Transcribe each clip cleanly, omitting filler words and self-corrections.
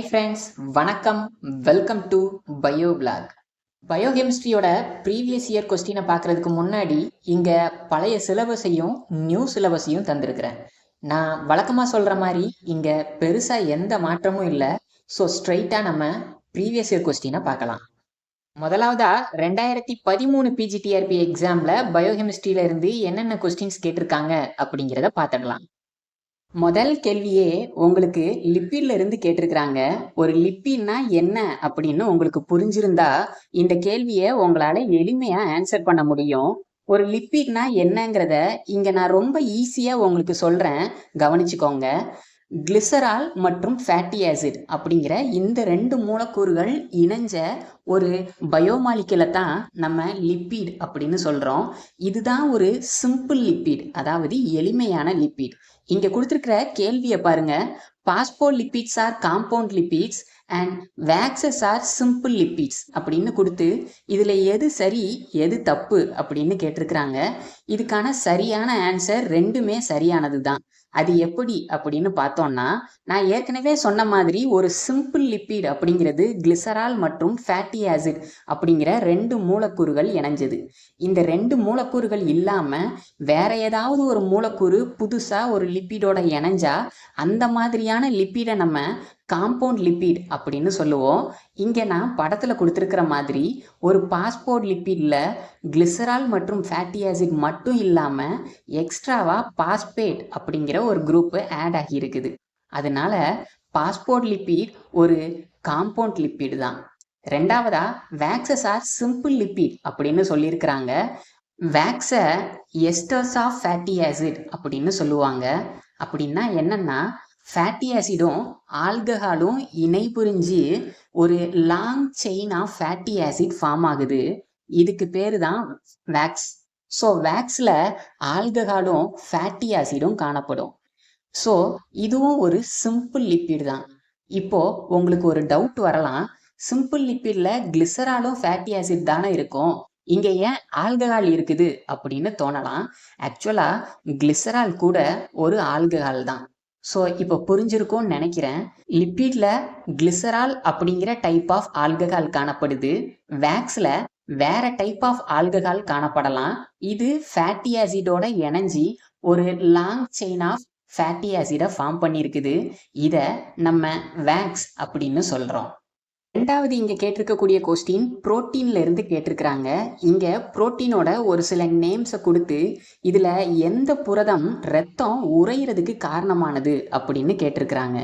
Friends, வணக்கம். Welcome to bio blog. பயோகெமிஸ்ட்ரியோட previous year கொஸ்டினை பார்க்குறதுக்கு முன்னாடி இங்கே பழைய சிலபஸையும் நியூ சிலபஸையும் தந்திருக்கிறேன். நான் வழக்கமாக சொல்கிற மாதிரி இங்கே பெருசாக எந்த மாற்றமும் இல்லை. ஸோ ஸ்ட்ரைட்டாக நம்ம ப்ரீவியஸ் இயர் கொஸ்டினை பார்க்கலாம். முதலாவதா 2013 பிஜிடிஆர்பி எக்ஸாமில் பயோகெமிஸ்ட்ரியில இருந்து என்னென்ன கொஸ்டின்ஸ் கேட்டிருக்காங்க அப்படிங்கிறத பார்த்துடலாம். முதல் கேள்வியே உங்களுக்கு லிப்பிட்ல இருந்து கேட்டிருக்கிறாங்க. ஒரு லிப்பிட்னா என்ன அப்படின்னு உங்களுக்கு புரிஞ்சிருந்தா இந்த கேள்வியை உங்களால எளிமையா ஆன்சர் பண்ண முடியும். ஒரு லிப்பிட்னா என்னங்கிறத இங்க நான் ரொம்ப ஈஸியா உங்களுக்கு சொல்றேன், கவனிச்சுக்கோங்க. கிளிசரால் மற்றும் ஃபேட்டி ஆசிட் அப்படிங்கிற இந்த ரெண்டு மூலக்கூறுகள் இணைஞ்ச ஒரு பயோமாலிகுலை தான் நம்ம லிப்பிட் அப்படின்னு சொல்றோம். இதுதான் ஒரு சிம்பிள் லிப்பிட், அதாவது எளிமையான லிப்பிட். இங்க கொடுத்திருக்கிற கேள்வியை பாருங்க. Phospholipids are compound lipids and waxes are simple lipids அப்படின்னு கொடுத்து இதுல எது சரி எது தப்பு அப்படின்னு கேட்டிருக்கிறாங்க. இதுக்கான சரியான ஆன்சர் ரெண்டுமே சரியானது தான். அது எப்படி அப்படின்னு பார்த்தோம்னா, நான் ஏற்கனவே சொன்ன மாதிரி ஒரு சிம்பிள் லிப்பிட் அப்படிங்கிறது கிளிசரால் மற்றும் ஃபேட்டி ஆசிட் அப்படிங்கிற ரெண்டு மூலக்கூறுகள் இணைஞ்சது. இந்த ரெண்டு மூலக்கூறுகள் இல்லாம வேற ஏதாவது ஒரு மூலக்கூறு புதுசா ஒரு லிப்பிடோட இணைஞ்சா அந்த மாதிரியான லிப்பிடை நம்ம காம்பவுண்ட் லிப்பிட் அப்படின்னு சொல்லுவோம். இங்கே நான் படத்தில் கொடுத்துருக்கிற மாதிரி ஒரு பாஸ்போர்ட் லிப்பிட்ல கிளிசரால் மற்றும் ஃபேட்டி ஆசிட் மட்டும் இல்லாமல் எக்ஸ்ட்ராவாக பாஸ்பேட் அப்படிங்கிற ஒரு குரூப்பு ஆட் ஆகி இருக்குது. அதனால பாஸ்போர்ட் லிப்பிட் ஒரு காம்பவுண்ட் லிப்பிட் தான். ரெண்டாவதா வேக்சஸ் ஆர் சிம்பிள் லிப்பிட் அப்படின்னு சொல்லியிருக்கிறாங்க. வேக்ஸை எஸ்டர்ஸ் ஆஃப் ஃபேட்டி ஆசிட் அப்படின்னு சொல்லுவாங்க. அப்படின்னா என்னன்னா, ஃபேட்டி ஆசிடும் ஆல்கஹாலும் இணை புரிஞ்சு ஒரு long chain of fatty acid form ஆகுது. இதுக்கு பேரு தான் வேக்ஸ். ஸோ வேக்ஸில் ஆல்கஹாலும் ஃபேட்டி ஆசிடும் காணப்படும். ஸோ இதுவும் ஒரு சிம்பிள் லிப்பிட் தான். இப்போ உங்களுக்கு ஒரு டவுட் வரலாம், சிம்பிள் லிப்பிட்ல கிளிசராலும் ஃபேட்டி ஆசிட் தானே இருக்கும், இங்க ஏன் ஆல்கஹால் இருக்குது அப்படின்னு தோணலாம். ஆக்சுவலா கிளிசரால் கூட ஒரு ஆல்கஹால் தான். ஸோ இப்போ புரிஞ்சிருக்கும்னு நினைக்கிறேன். லிப்பிட்ல கிளிசரால் அப்படிங்கிற டைப் ஆஃப் ஆல்கஹால் காணப்படுது. வேக்ஸ்ல வேற டைப் ஆஃப் ஆல்கஹால் காணப்படலாம். இது ஃபேட்டி ஆசிடோட இணைஞ்சி ஒரு லாங் செயின் ஆஃப் ஃபேட்டி ஆசிடை ஃபார்ம் பண்ணியிருக்குது. இதை நம்ம வேக்ஸ் அப்படின்னு சொல்றோம். ரெண்டாவது இங்க கேட்டிருக்கக்கூடிய கொஸ்டின் புரோட்டீன்ல இருந்து கேட்டிருக்கிறாங்க. இங்க புரோட்டீனோட ஒரு சில நேம்ஸை கொடுத்து இதுல எந்த புரதம் ரத்தம் உறையிறதுக்கு காரணமானது அப்படின்னு கேட்டிருக்கிறாங்க.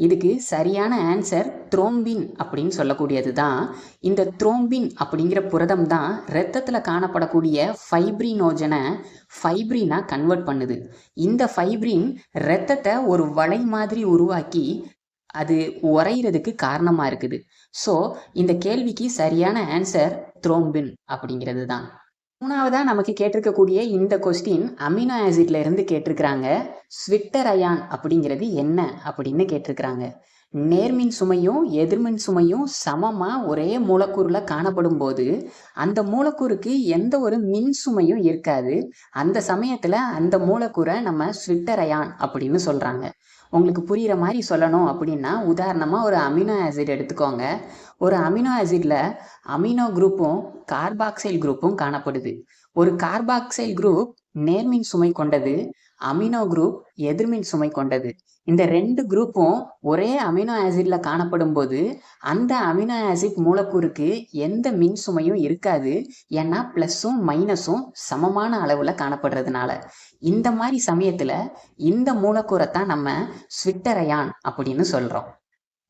இதுக்கு சரியான ஆன்சர் த்ரோம்பின் அப்படின்னு சொல்லக்கூடியது தான். இந்த த்ரோம்பின் அப்படிங்கிற புரதம் தான் ரத்தத்தில் காணப்படக்கூடிய ஃபைப்ரினோஜனை ஃபைப்ரினா கன்வெர்ட் பண்ணுது. இந்த ஃபைப்ரின் ரத்தத்தை ஒரு வலை மாதிரி உருவாக்கி அது உறையிறதுக்கு காரணமா இருக்குது. ஸோ இந்த கேள்விக்கு சரியான ஆன்சர் த்ரோம்பின் அப்படிங்கிறது தான். மூணாவதா நமக்கு கேட்டிருக்கக்கூடிய இந்த கொஸ்டின் அமினோ ஆசிட்ல இருந்து கேட்டிருக்கிறாங்க. ஸ்விட்டர் அயான் அப்படிங்கிறது என்ன அப்படின்னு கேட்டிருக்கிறாங்க. நேர்மின் சுமையும் எதிர்மின் சுமையும் சமமா ஒரே மூலக்கூறுல காணப்படும் போது அந்த மூலக்கூறுக்கு எந்த ஒரு மின் சுமையும் இருக்காது. அந்த சமயத்துல அந்த மூலக்கூறை நம்ம ஸ்விட்டர் அயான் அப்படின்னு சொல்றாங்க. உங்களுக்கு புரிகிற மாதிரி சொல்லணும் அப்படின்னா, உதாரணமாக ஒரு அமினோ ஆசிட் எடுத்துக்கோங்க. ஒரு அமினோ ஆசிட்ல அமினோ குரூப்பும் கார்பாக்சைல் குரூப்பும் காணப்படுது. ஒரு கார்பாக்சைல் குரூப் நேர்மின் சுமை கொண்டது, அமினோ குரூப் எதிர்மின் சுமை கொண்டது. இந்த ரெண்டு குரூப்பும் ஒரே அமினோ ஆசிட்ல காணப்படும் போது அந்த அமினோ ஆசிட் மூலக்கூறுக்கு எந்த மின் சுமையும் இருக்காது. ஏன்னா பிளஸும் மைனஸும் சமமான அளவுல காணப்படுறதுனால. இந்த மாதிரி சமயத்துல இந்த மூலக்கூறைத்தான் நம்ம ஸ்விட்டர் அயான் அப்படின்னு சொல்றோம்.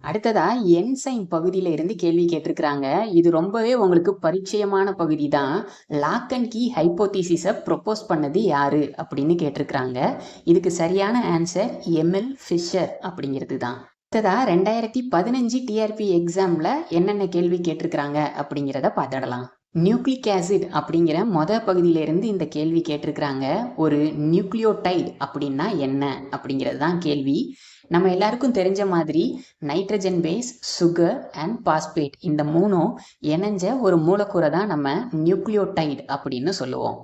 அடுத்ததா என்சைம் பகுதியில இருந்து கேள்வி கேட்டிருக்கிறாங்க. இது ரொம்பவே உங்களுக்கு பரிச்சயமான பகுதி தான். லாக் அண்ட் கீ ஹைப்போதீசிஸை ப்ரொப்போஸ் பண்ணது யாரு அப்படின்னு கேட்டிருக்கிறாங்க. இதுக்கு சரியான ஆன்சர் எமில் ஃபிஷர் அப்படிங்கிறது தான். அடுத்ததா 2015 டிஆர்பி எக்ஸாம்ல என்னென்ன கேள்வி கேட்டிருக்கிறாங்க அப்படிங்கிறத பார்த்துடலாம். நியூக்ளிக் ஆசிட் அப்படிங்கிற பகுதியில இருந்து இந்த கேள்வி கேட்டிருக்கிறாங்க. ஒரு நியூக்ளியோடைடு அப்படின்னா என்ன அப்படிங்கிறது தான் கேள்வி. நம்ம எல்லாருக்கும் தெரிஞ்ச மாதிரி nitrogen base, sugar and phosphate இந்த மூணும் இணைஞ்ச ஒரு மூலக்கூறை தான் நம்ம நியூக்ளியோடைடு அப்படின்னு சொல்லுவோம்.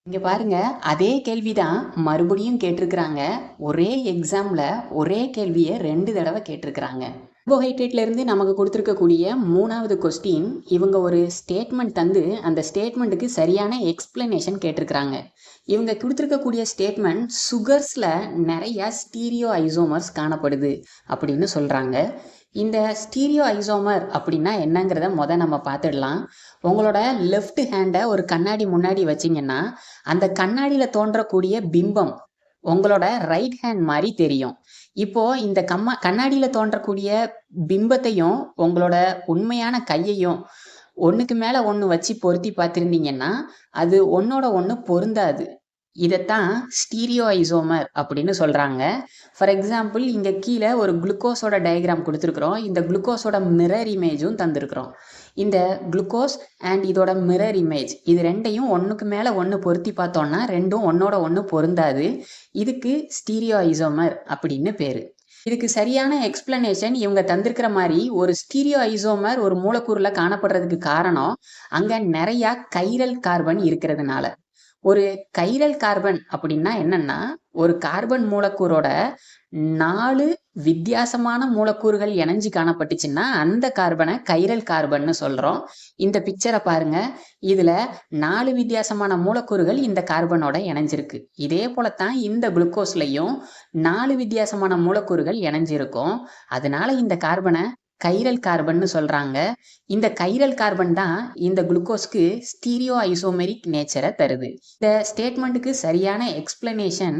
இங்க பாருங்க, அதே கேள்விதான் மறுபடியும் கேட்டிருக்கிறாங்க. ஒரே எக்ஸாம்ல ஒரே கேள்வியை 2 தடவை கேட்டிருக்கிறாங்க. கார்போஹைட்ரேட்ல இருந்து நமக்கு கொடுத்துருக்கக்கூடிய 3வது கொஸ்டின், இவங்க ஒரு ஸ்டேட்மெண்ட் தந்து அந்த ஸ்டேட்மெண்ட்டுக்கு சரியான எக்ஸ்பிளனேஷன் கேட்டிருக்கிறாங்க. இவங்க கொடுத்துருக்கக்கூடிய ஸ்டேட்மெண்ட், சுகர்ஸ்ல நிறைய ஸ்டீரியோ ஐசோமர்ஸ் காணப்படுது அப்படின்னு சொல்றாங்க. இந்த ஸ்டீரியோ ஐசோமர் அப்படின்னா என்னங்கிறத நம்ம பார்த்துடலாம். உங்களோட லெஃப்ட் ஹேண்டை ஒரு கண்ணாடி முன்னாடி வச்சிங்கன்னா, அந்த கண்ணாடியில் தோன்றக்கூடிய பிம்பம் உங்களோட ரைட் ஹேண்ட் மாதிரி தெரியும். இப்போ இந்த கண்ணாடியில் தோன்றக்கூடிய பிம்பத்தையும் உங்களோட உண்மையான கையையும் ஒன்றுக்கு மேலே ஒன்று வச்சு பொருத்தி பார்த்துருந்தீங்கன்னா, அது ஒன்னோட ஒன்று பொருந்தாது. இதைத்தான் ஸ்டீரியோ ஐசோமர் அப்படின்னு சொல்கிறாங்க. ஃபார் எக்ஸாம்பிள், இங்கே கீழே ஒரு குளுக்கோஸோட டயக்ராம் கொடுத்துருக்குறோம். இந்த குளுக்கோஸோட மிரர் இமேஜும் தந்திருக்கிறோம். இந்த குளுக்கோஸ் அண்ட் இதோட மிரர் இமேஜ், இது ரெண்டையும் ஒன்றுக்கு மேலே ஒன்று பொருத்தி பார்த்தோன்னா ரெண்டும் ஒன்னோட ஒன்று பொருந்தாது. இதுக்கு ஸ்டீரியோ ஐசோமர் அப்படின்னு பேர். இதுக்கு சரியான எக்ஸ்பிளனேஷன் இவங்க தந்திருக்கிற மாதிரி, ஒரு ஸ்டீரியோ ஐசோமர் ஒரு மூலக்கூறில் காணப்படுறதுக்கு காரணம் அங்கே நிறையா கைரல் கார்பன் இருக்கிறதுனால. ஒரு கைரல் கார்பன் அப்படின்னா என்னன்னா, ஒரு கார்பன் மூலக்கூறோட 4 வித்தியாசமான மூலக்கூறுகள் இணைஞ்சு காணப்பட்டுச்சுன்னா அந்த கார்பனை கைரல் கார்பன்னு சொல்றோம். இந்த பிக்சரை பாருங்க, இதுல 4 வித்தியாசமான மூலக்கூறுகள் இந்த கார்பனோட இணைஞ்சிருக்கு. இதே போலத்தான் இந்த குளுக்கோஸ்லயும் 4 வித்தியாசமான மூலக்கூறுகள் இணைஞ்சிருக்கும். அதனால இந்த கார்பனை கைரல் கார்பன்னு சொல்றாங்க. இந்த கைரல் கார்பன் தான் இந்த குளுக்கோஸ்க்கு ஸ்டீரியோ ஐசோமெரிக் நேச்சரை தருது. இந்த ஸ்டேட்மெண்ட்டுக்கு சரியான explanation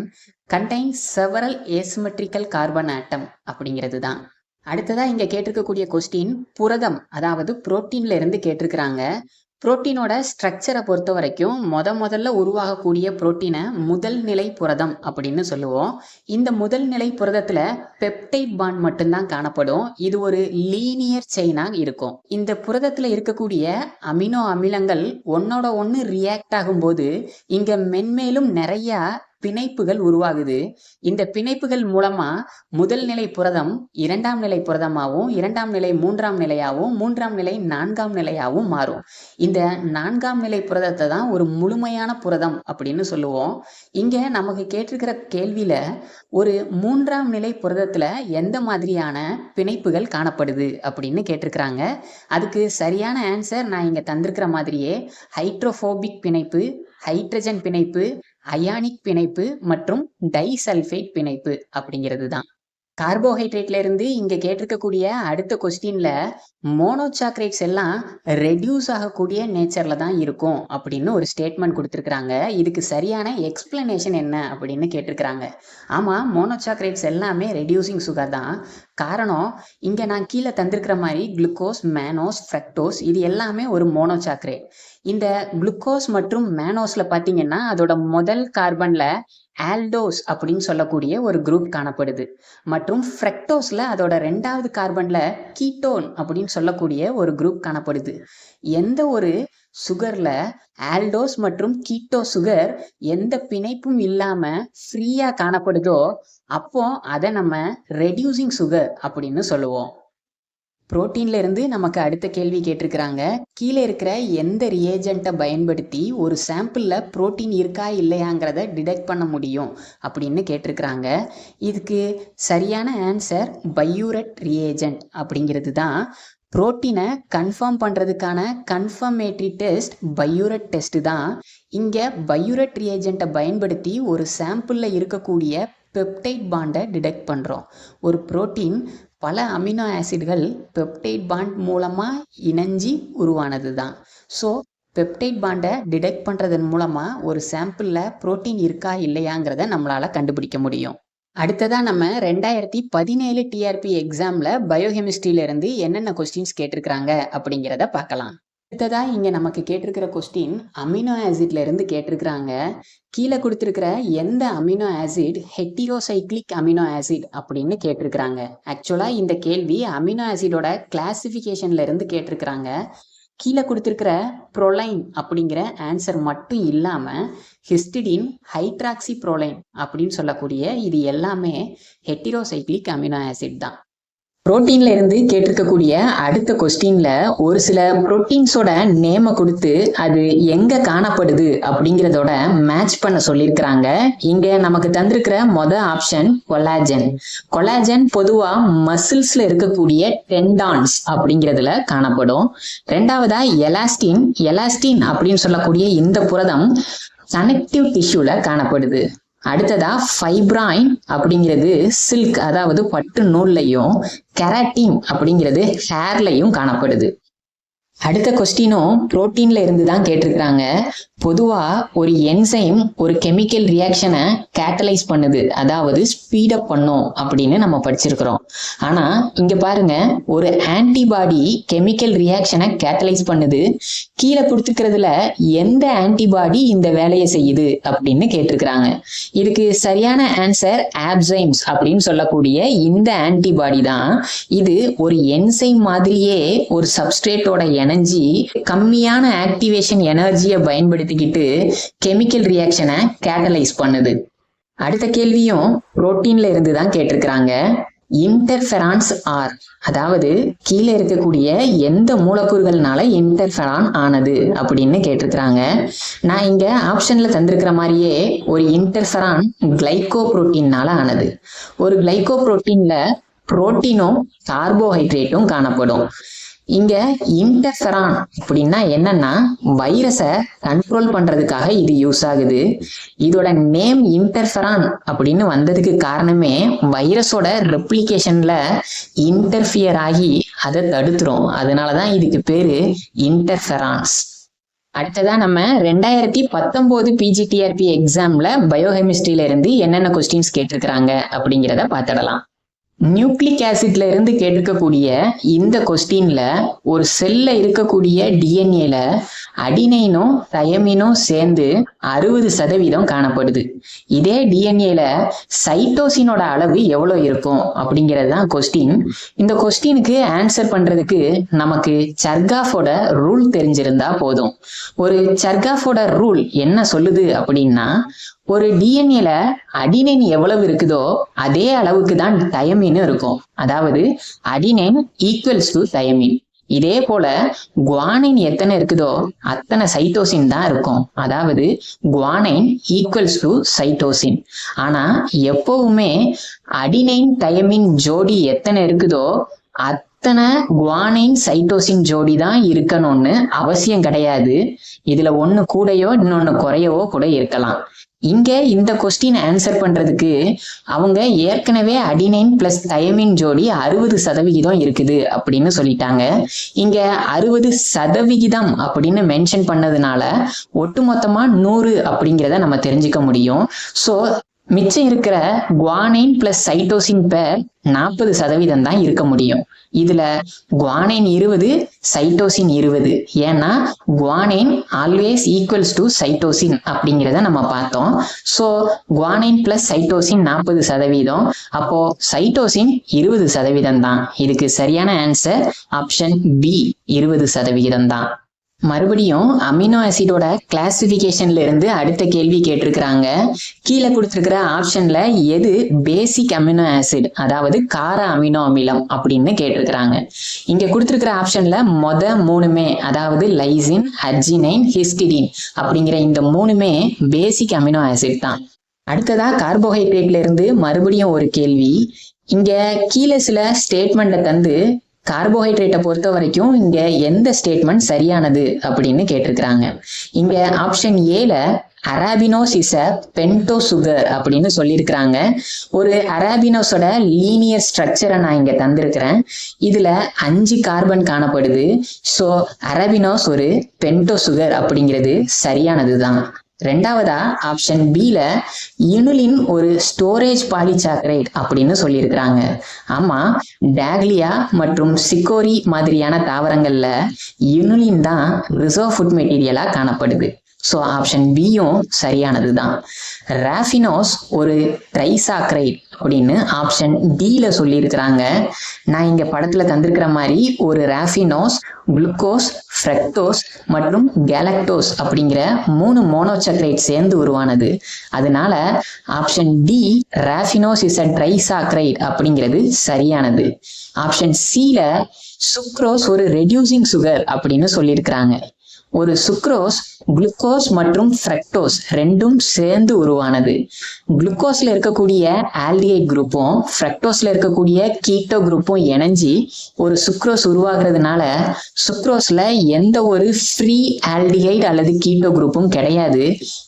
contains several asymmetrical carbon atom அப்படிங்கிறது தான். அடுத்ததா இங்க கேட்டிருக்கக்கூடிய கொஸ்டின் புரதம், அதாவது புரோட்டீன்ல இருந்து கேட்டிருக்கிறாங்க. புரோட்டீனோட ஸ்ட்ரக்சரை பொறுத்த வரைக்கும் முதல்ல உருவாகக்கூடிய புரோட்டீனை முதல் நிலை புரதம் அப்படின்னு சொல்லுவோம். இந்த முதல் நிலை புரதத்துல பெப்டைட் பாண்ட் மட்டும்தான் காணப்படும். இது ஒரு லீனியர் செயினா இருக்கும். இந்த புரதத்துல இருக்கக்கூடிய அமினோ அமிலங்கள் ஒன்னோட ஒன்று ரியாக்ட் ஆகும்போது இங்க மென்மேலும் நிறைய பிணைப்புகள் உருவாகுது. இந்த பிணைப்புகள் மூலமா முதல் நிலை புரதம் 2ஆம் நிலை புரதமாகவும், 2ஆம் நிலை 3ஆம் நிலையாகவும், 3ஆம் நிலை 4ஆம் நிலையாகவும் மாறும். இந்த 4ஆம் நிலை புரதத்தை தான் ஒரு முழுமையான புரதம் அப்படின்னு சொல்லுவோம். இங்க நமக்கு கேட்டிருக்கிற கேள்வியில ஒரு 3ஆம் நிலை புரதத்துல எந்த மாதிரியான பிணைப்புகள் காணப்படுது அப்படின்னு கேட்டிருக்கிறாங்க. அதுக்கு சரியான ஆன்சர் நான் இங்க தந்திருக்கிற மாதிரியே ஹைட்ரோபோபிக் பிணைப்பு, ஹைட்ரஜன் பிணைப்பு, அயானிக் பிணைப்பு மற்றும் டைசல்ஃபேட் பிணைப்பு அப்படிங்கிறது தான். கார்போஹைட்ரேட்ல இருந்து இங்க கேட்டிருக்கக்கூடிய அடுத்த கொஸ்டின்ல மோனோசாக்ரைட்ஸ் எல்லாம் ரெடியூஸ் ஆகக்கூடிய நேச்சர்ல தான் இருக்கும் அப்படின்னு ஒரு ஸ்டேட்மெண்ட் கொடுத்துருக்காங்க. இதுக்கு சரியான எக்ஸ்பிளனேஷன் என்ன அப்படின்னு கேட்டிருக்கிறாங்க. ஆமா, மோனோசாக்ரைட்ஸ் எல்லாமே ரெடியூசிங் சுகர் தான். காரணம், இங்க நான் கீழே தந்திருக்கிற மாதிரி குளுக்கோஸ், மேனோஸ், ஃப்ரக்டோஸ் இது எல்லாமே ஒரு மோனோசாக்ரைட். இந்த குளுக்கோஸ் மற்றும் மேனோஸ்ல பாத்தீங்கன்னா அதோட முதல் கார்பன்ல ஆல்டோஸ் அப்படின்னு சொல்லக்கூடிய ஒரு குரூப் காணப்படுது. மற்றும் ஃப்ரக்டோஸ்ல அதோட 2வது கார்பன்ல கீட்டோன் அப்படின்னு சொல்லக்கூடிய ஒரு குரூப் காணப்படுது. எந்த ஒரு சுகர்ல ஆல்டோஸ் மற்றும் கீட்டோ சுகர் எந்த பிணைப்பும் இல்லாம ஃப்ரீயா காணப்படுதோ அப்போ அதை நம்ம ரெடியூசிங் சுகர் அப்படின்னு சொல்லுவோம். புரோட்டீன்ல இருந்து நமக்கு அடுத்த கேள்வி கேட்டிருக்கிறாங்க. கீழே இருக்கிற எந்த ரியேஜென்ட்டை பயன்படுத்தி ஒரு சாம்பிள்ல புரோட்டீன் இருக்கா இல்லையாங்கிறத டிடெக்ட் பண்ண முடியும் அப்படின்னு கேட்டிருக்கிறாங்க. இதுக்கு சரியான ஆன்சர் பையூரட் ரியேஜென்ட் அப்படிங்கிறது தான். புரோட்டீனை கன்ஃபார்ம் பண்ணுறதுக்கான கன்ஃபர்மேட்டரி டெஸ்ட் பையூரட் டெஸ்ட் தான். இங்கே பையூரட் ரியேஜென்ட்டை பயன்படுத்தி ஒரு சாம்பிளில் இருக்கக்கூடிய பெப்டைட் பாண்டை டிடெக்ட் பண்ணுறோம். ஒரு புரோட்டீன் பல அமினோ ஆசிட்கள் பெப்டைட் பாண்ட் மூலமாக இணைஞ்சி உருவானது தான். ஸோ பெப்டைட் பாண்டை டிடெக்ட் பண்ணுறதன் மூலமாக ஒரு சாம்பிளில் புரோட்டீன் இருக்கா இல்லையாங்கிறத நம்மளால் கண்டுபிடிக்க முடியும். அடுத்ததாக நம்ம 2017 டிஆர்பி எக்ஸாமில் பயோகெமிஸ்ட்ரியிலேருந்து என்னென்ன கொஸ்டின்ஸ் கேட்டிருக்கிறாங்க அப்படிங்கிறத பார்க்கலாம். அடுத்ததாக இங்கே நமக்கு கேட்டிருக்கிற கொஸ்டின் அமினோ ஆசிட்ல இருந்து கேட்டிருக்கிறாங்க. கீழே கொடுத்துருக்கிற எந்த amino acid heterocyclic amino acid அப்படின்னு கேட்டிருக்கிறாங்க. ஆக்சுவலாக இந்த கேள்வி அமினோ ஆசிடோட கிளாசிஃபிகேஷன்ல இருந்து கேட்டிருக்கிறாங்க. கீழே கொடுத்துருக்கிற ப்ரோலைன் அப்படிங்கிற ஆன்சர் மட்டும் இல்லாமல் ஹிஸ்டிடின், ஹைட்ராக்சி ப்ரோலைன் அப்படின்னு சொல்லக்கூடிய இது எல்லாமே ஹெட்டிரோசைக்ளிக் அமினோ ஆசிட் தான். புரோட்டீன்ல இருந்து கேட்டிருக்கக்கூடிய அடுத்த கொஸ்டின்ல ஒரு சில புரோட்டீன்ஸோட நேமை கொடுத்து அது எங்க காணப்படுது அப்படிங்கிறதோட மேட்ச் பண்ண சொல்லியிருக்கிறாங்க. இங்க நமக்கு தந்திருக்கிற ஆப்ஷன் கொலாஜன். கொலாஜன் பொதுவா மசில்ஸ்ல இருக்கக்கூடிய டெண்டான்ஸ் அப்படிங்கிறதுல காணப்படும். ரெண்டாவதா எலாஸ்டின். எலாஸ்டின் அப்படின்னு சொல்லக்கூடிய இந்த புரதம் கனெக்டிவ் டிஷ்யூல காணப்படுது. அடுத்ததா ஃபைப்ராயின் அப்படிங்கிறது சில்க் அதாவது பட்டு நூல்லையும், கெராட்டின் அப்படிங்கிறது ஹேர்லையும் காணப்படுது. அடுத்த கொஸ்டினும் புரோட்டீன்ல இருந்து தான் கேட்டிருக்கிறாங்க. பொதுவா ஒரு என்சைம் ஒரு கெமிக்கல் ரியாக்ஷனை கேட்டலைஸ் பண்ணுது, அதாவது ஸ்பீடப் பண்ணும் அப்படின்னு நம்ம படிச்சிருக்கிறோம். ஆனா இங்க பாருங்க, ஒரு ஆன்டிபாடி கெமிக்கல் ரியாக்ஷனை கேட்டலைஸ் பண்ணுது. கீழே கொடுத்துக்கிறதுல எந்த ஆன்டிபாடி இந்த வேலையை செய்யுது அப்படின்னு கேட்டிருக்கிறாங்க. இதுக்கு சரியான ஆன்சர் ஆப்சைம்ஸ் அப்படின்னு சொல்லக்கூடிய இந்த ஆன்டிபாடி தான். இது ஒரு என்சைம் மாதிரியே ஒரு சப்ஸ்ட்ரேட்டோட எனர்ஜி கம்மியான ஆக்டிவேஷன் எனர்ஜியை பயன்படுத்திக்கிட்டு கெமிக்கல் ரியாக்ஷனை கேட்டலைஸ் பண்ணுது. அடுத்த கேள்வியும் புரோட்டீன்ல இருந்து தான் கேட்டிருக்கிறாங்க. இன்டர்ஃபெரான்ஸ் ஆர், அதாவது கீழே இருக்கக்கூடிய எந்த மூலக்கூறுகள்னால இன்டர்ஃபெரான் ஆனது அப்படின்னு கேட்டிருக்கிறாங்க. நான் இங்க ஆப்ஷன்ல தந்திருக்கிற மாதிரியே ஒரு இன்டர்ஃபெரான் கிளைகோ புரோட்டீன்னால ஆனது. ஒரு கிளைகோ புரோட்டீன்ல புரோட்டீனும் கார்போஹைட்ரேட்டும் காணப்படும். இங்க இன்டர்ஃபெரான் அப்படின்னா என்னன்னா வைரஸை கண்ட்ரோல் பண்றதுக்காக இது யூஸ் ஆகுது. இதோட நேம் இன்டர்ஃபெரான் அப்படின்னு வந்ததுக்கு காரணமே வைரஸோட ரெப்ளிகேஷன்ல இன்டர்ஃபியர் ஆகி அதை தடுத்துரும். அதனாலதான் இதுக்கு பேரு இன்டர்ஃபெரான்ஸ். அடுத்ததா நம்ம 2019 PGTRP எக்ஸாம்ல பயோகெமிஸ்ட்ரியில இருந்து என்னென்ன கொஸ்டின்ஸ் கேட்டிருக்கிறாங்க அப்படிங்கிறத பார்த்துடலாம். நியூக்ளிக் ஆசிட்ல இருந்து கேட்டிருக்கக்கூடிய இந்த கொஸ்டின்ல ஒரு செல்ல இருக்கக்கூடிய டிஎன்ஏல அடினைனும் தயமினும் சேர்ந்து 60% காணப்படுது. இதே டிஎன்ஏல சைட்டோசினோட அளவு எவ்வளவு இருக்கும் அப்படிங்கிறது தான் கொஸ்டின். இந்த கொஸ்டினுக்கு ஆன்சர் பண்றதுக்கு நமக்கு சர்காஃபோட ரூல் தெரிஞ்சிருந்தா போதும். ஒரு சர்காஃபோட ரூல் என்ன சொல்லுது அப்படின்னா, ஒரு டிஎன்ஏல அடினைன் எவ்வளவு இருக்குதோ அதே அளவுக்கு தான் தயமின் இருக்கும். அதாவது அடினைன் ஈக்குவல்ஸ் டு தயமின். இதே போல குவானைன் எத்தனை இருக்குதோ அத்தனை சைட்டோசின் தான் இருக்கும். அதாவது குவானைன் ஈக்குவல்ஸ் டு சைட்டோசின். ஆனா எப்பவுமே அடினைன் தயமின் ஜோடி எத்தனை இருக்குதோ அத்தனை குவானைன் சைட்டோசின் ஜோடி தான் இருக்கணும்னு அவசியம் கிடையாது. இதுல ஒண்ணு கூடயோ இன்னொன்னு குறையவோ கூட இருக்கலாம். இங்க இந்த கொஸ்டின் ஆன்சர் பண்றதுக்கு அவங்க ஏற்கனவே அடினைன் பிளஸ் தயமின் ஜோடி 60% இருக்குது அப்படின்னு சொல்லிட்டாங்க. இங்க 60% அப்படின்னு மென்ஷன் பண்ணதுனால ஒட்டுமொத்தமா 100 அப்படிங்கிறத நம்ம தெரிஞ்சுக்க முடியும். ஸோ மிச்சம் இருக்கிற குவானைன் பிளஸ் சைட்டோசின் பேர் 40% தான் இருக்க முடியும். இதுல குவானைன் 20, சைட்டோசின் 20. ஏன்னா guanine always equals to cytosine அப்படிங்கிறத நம்ம பார்த்தோம். ஸோ குவானைன் பிளஸ் சைட்டோசின் 40%, அப்போ சைட்டோசின் 20% தான். இதுக்கு சரியான ஆன்சர் ஆப்ஷன் பி 20% தான். மறுபடியும் அமினோ ஆசிடோட கிளாசிபிகேஷன்ல இருந்து அடுத்த கேள்வி கேட்டிருக்கிறாங்க. கீழே கொடுத்திருக்கிற ஆப்ஷன்ல எது பேசிக் அமினோ ஆசிட், அதாவது கார அமினோ அமிலம் அப்படின்னு கேட்டிருக்கிறாங்க. இங்க கொடுத்திருக்கிற ஆப்ஷன்ல மொத 3மே, அதாவது லைசின், அர்ஜினைன், ஹிஸ்டிடின் அப்படிங்கிற இந்த 3மே பேசிக் அமினோ ஆசிட் தான். அடுத்ததா கார்போஹைட்ரேட்ல இருந்து மறுபடியும் ஒரு கேள்வி. இங்க கீழே சில ஸ்டேட்மெண்ட்டை தந்து கார்போஹைட்ரேட்டை பொறுத்த வரைக்கும் இங்க எந்த ஸ்டேட்மெண்ட் சரியானது அப்படின்னு கேட்டிருக்கிறாங்க. இங்க ஆப்ஷன் ஏல அரபினோஸ் இஸ் அ பென்டோ சுகர் அப்படின்னு சொல்லியிருக்கிறாங்க. ஒரு அரபினோஸோட லீனியர் ஸ்ட்ரக்சரை நான் இங்க தந்திருக்கிறேன். இதுல 5 கார்பன் காணப்படுது. ஸோ அரபினோஸ் ஒரு பென்டோ சுகர் அப்படிங்கிறது சரியானதுதான். ரெண்டாவதா ஆப்ஷன் பில இனுலின் ஒரு ஸ்டோரேஜ் பாலிசாக்கரைட் அப்படின்னு சொல்லியிருக்கிறாங்க. ஆமா, டாக்லியா மற்றும் சிக்கோரி மாதிரியான தாவரங்கள்ல இனுலின் தான் ரிசர்வ் ஃபுட் மெட்டீரியலா காணப்படுது. ஸோ ஆப்ஷன் பியும் சரியானது தான். ராஃபினோஸ் ஒரு ட்ரைசாக்ரைட் அப்படின்னு ஆப்ஷன் டில சொல்லியிருக்கிறாங்க. நான் இங்க படத்துல தந்திருக்கிற மாதிரி ஒரு ராஃபினோஸ் குளுக்கோஸ், ஃப்ரக்டோஸ் மற்றும் கேலக்டோஸ் அப்படிங்கிற 3 மோனோசாக்ரைட் சேர்ந்து உருவானது. அதனால option D raffinose is a trisaccharide அப்படிங்கிறது சரியானது. ஆப்ஷன் சில சுக்ரோஸ் ஒரு ரெடியூசிங் சுகர் அப்படின்னு சொல்லியிருக்கிறாங்க. ஒரு சுக்ரோஸ் குளுக்கோஸ் மற்றும் ஃப்ரக்டோஸ் ரெண்டும் சேர்ந்து உருவானது. குளுக்கோஸ்ல இருக்கக்கூடிய ஆல்டிஹைட் குரூப்பும் ஃப்ரக்டோஸ்ல இருக்கக்கூடிய கீட்டோ குரூப்பும் இணைஞ்சி ஒரு சுக்ரோஸ் உருவாகிறதுனால சுக்ரோஸ்ல எந்த ஒரு ஃப்ரீ ஆல்டிஹைட் அல்லது கீட்டோ குரூப்பும் கிடையாது.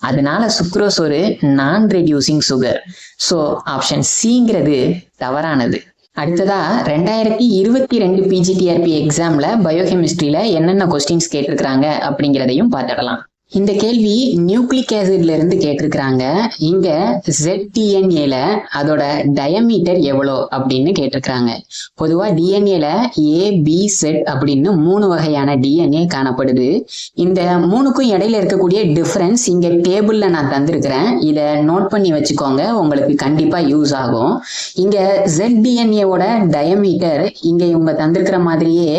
அதனால சுக்ரோஸ் ஒரு non reducing sugar. So option சிங்கிறது தவறானது. அடுத்ததா 2022 பிஜிடிஆர்பி எக்ஸாம்ல பயோகெமிஸ்ட்ரியில என்னென்ன கொஸ்டின்ஸ் கேட்டிருக்கிறாங்க அப்படிங்கிறதையும் பார்த்துடலாம். இந்த கேள்வி நியூக்ளிக் ஆசிட்ல இருந்து கேட்டிருக்கிறாங்க. இங்க ZDNAல அதோட டயமீட்டர் எவ்வளோ அப்படின்னு கேட்டிருக்கிறாங்க. பொதுவா டிஎன்ஏல ABZ அப்படின்னு 3 வகையான டிஎன்ஏ காணப்படுது. இந்த 3க்கும் இடையில இருக்கக்கூடிய டிஃபரன்ஸ் இங்க டேபிள்ல நான் தந்திருக்கிறேன். இதை நோட் பண்ணி வச்சுக்கோங்க, உங்களுக்கு கண்டிப்பா யூஸ் ஆகும். இங்க ZDNAவோட டயமீட்டர் இங்க இவங்க தந்திருக்கிற மாதிரியே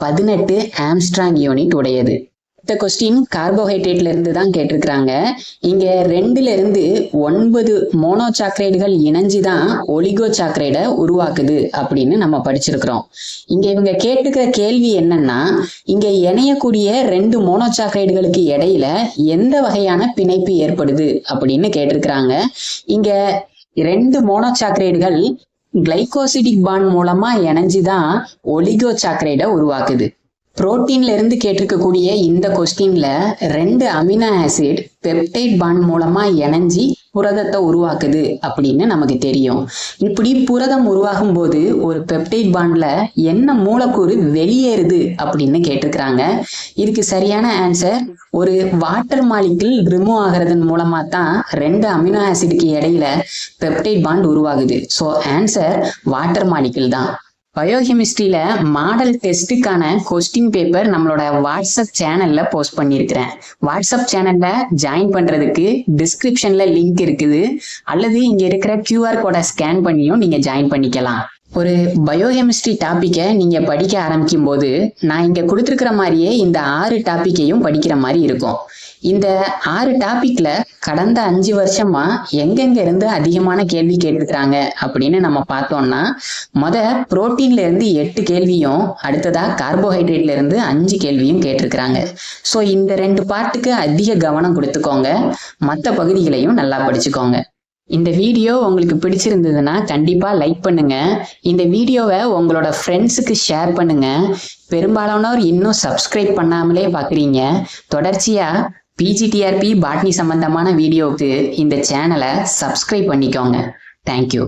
18 ஆம்ஸ்ட்ராங் யூனிட் உடையது. இந்த கொஸ்டின் கார்போஹைட்ரேட்ல இருந்து தான் கேட்டிருக்கிறாங்க. இங்க 2ல இருந்து 9 மோனோசாக்ரைடுகள் இணைஞ்சுதான் ஒலிகோசாக்ரைடை உருவாக்குது அப்படின்னு நம்ம படிச்சிருக்கிறோம். இங்க இவங்க கேட்டுக்கிற கேள்வி என்னன்னா, இங்க இணையக்கூடிய 2 மோனோசாக்ரைடுகளுக்கு இடையில எந்த வகையான பிணைப்பு ஏற்படுது அப்படின்னு கேட்டிருக்கிறாங்க. இங்க 2 மோனோசாக்ரைடுகள் கிளைகோசிடிக் பாண்ட் மூலமா இணைஞ்சுதான் ஒலிகோசாக்ரைடை உருவாக்குது. புரோட்டீன்ல இருந்து கேட்டிருக்கக்கூடிய இந்த கொஸ்டின்ல 2 அமினோ ஆசிட் பெப்டைட் பாண்ட் மூலமா இணைஞ்சி புரதத்தை உருவாக்குது அப்படின்னு நமக்கு தெரியும். இப்படி புரதம் உருவாகும் போது ஒரு பெப்டைட் பாண்ட்ல என்ன மூலக்கூறு வெளியேறுது அப்படின்னு கேட்டிருக்கிறாங்க. இதுக்கு சரியான ஆன்சர் ஒரு வாட்டர் மாலிகுல் ரிமூவ் ஆகிறதன் மூலமா தான் 2 அமினோ ஆசிடுக்கு இடையில பெப்டைட் பாண்ட் உருவாகுது. ஸோ ஆன்சர் வாட்டர் மாலிகுல் தான். பயோகெமிஸ்ட்ரியில மாடல் டெஸ்ட்டுக்கான கொஸ்டின் பேப்பர் நம்மளோட வாட்ஸ்அப் சேனல்ல போஸ்ட் பண்ணியிருக்கிறேன். வாட்ஸ்அப் சேனல்ல ஜாயின் பண்றதுக்கு டிஸ்கிரிப்ஷன்ல லிங்க் இருக்குது, அல்லது இங்க இருக்கிற QR கோடை ஸ்கேன் பண்ணியும் நீங்க ஜாயின் பண்ணிக்கலாம். ஒரு பயோகெமிஸ்ட்ரி டாப்பிக்கை நீங்க படிக்க ஆரம்பிக்கும் போது நான் இங்க கொடுத்துருக்கிற மாதிரியே இந்த 6 டாப்பிக்கையும் படிக்கிற மாதிரி இருக்கும். இந்த 6 டாபிக்ல கடந்த 5 வருஷமா எங்கெங்க இருந்து அதிகமான கேள்வி கேட்டிருக்கிறாங்க அப்படின்னு நம்ம பார்த்தோம்னா, புரோட்டீன்ல இருந்து 8 கேள்வியும், அடுத்ததா கார்போஹைட்ரேட்ல இருந்து 5 கேள்வியும் கேட்டிருக்கிறாங்க. ஸோ இந்த 2 பார்ட்டுக்கு அதிக கவனம் கொடுத்துக்கோங்க, மற்ற பகுதிகளையும் நல்லா படிச்சுக்கோங்க. இந்த வீடியோ உங்களுக்கு பிடிச்சிருந்ததுன்னா கண்டிப்பா லைக் பண்ணுங்க. இந்த வீடியோவை உங்களோட ஃப்ரெண்ட்ஸுக்கு ஷேர் பண்ணுங்க. பெரும்பாலானோர் இன்னும் சப்ஸ்கிரைப் பண்ணாமலே பார்க்குறீங்க. தொடர்ச்சியா பிஜிடிஆர்பி பாட்னி சம்பந்தமான வீடியோவுக்கு இந்த சேனலை சப்ஸ்கிரைப் பண்ணிக்கோங்க. தேங்க்யூ.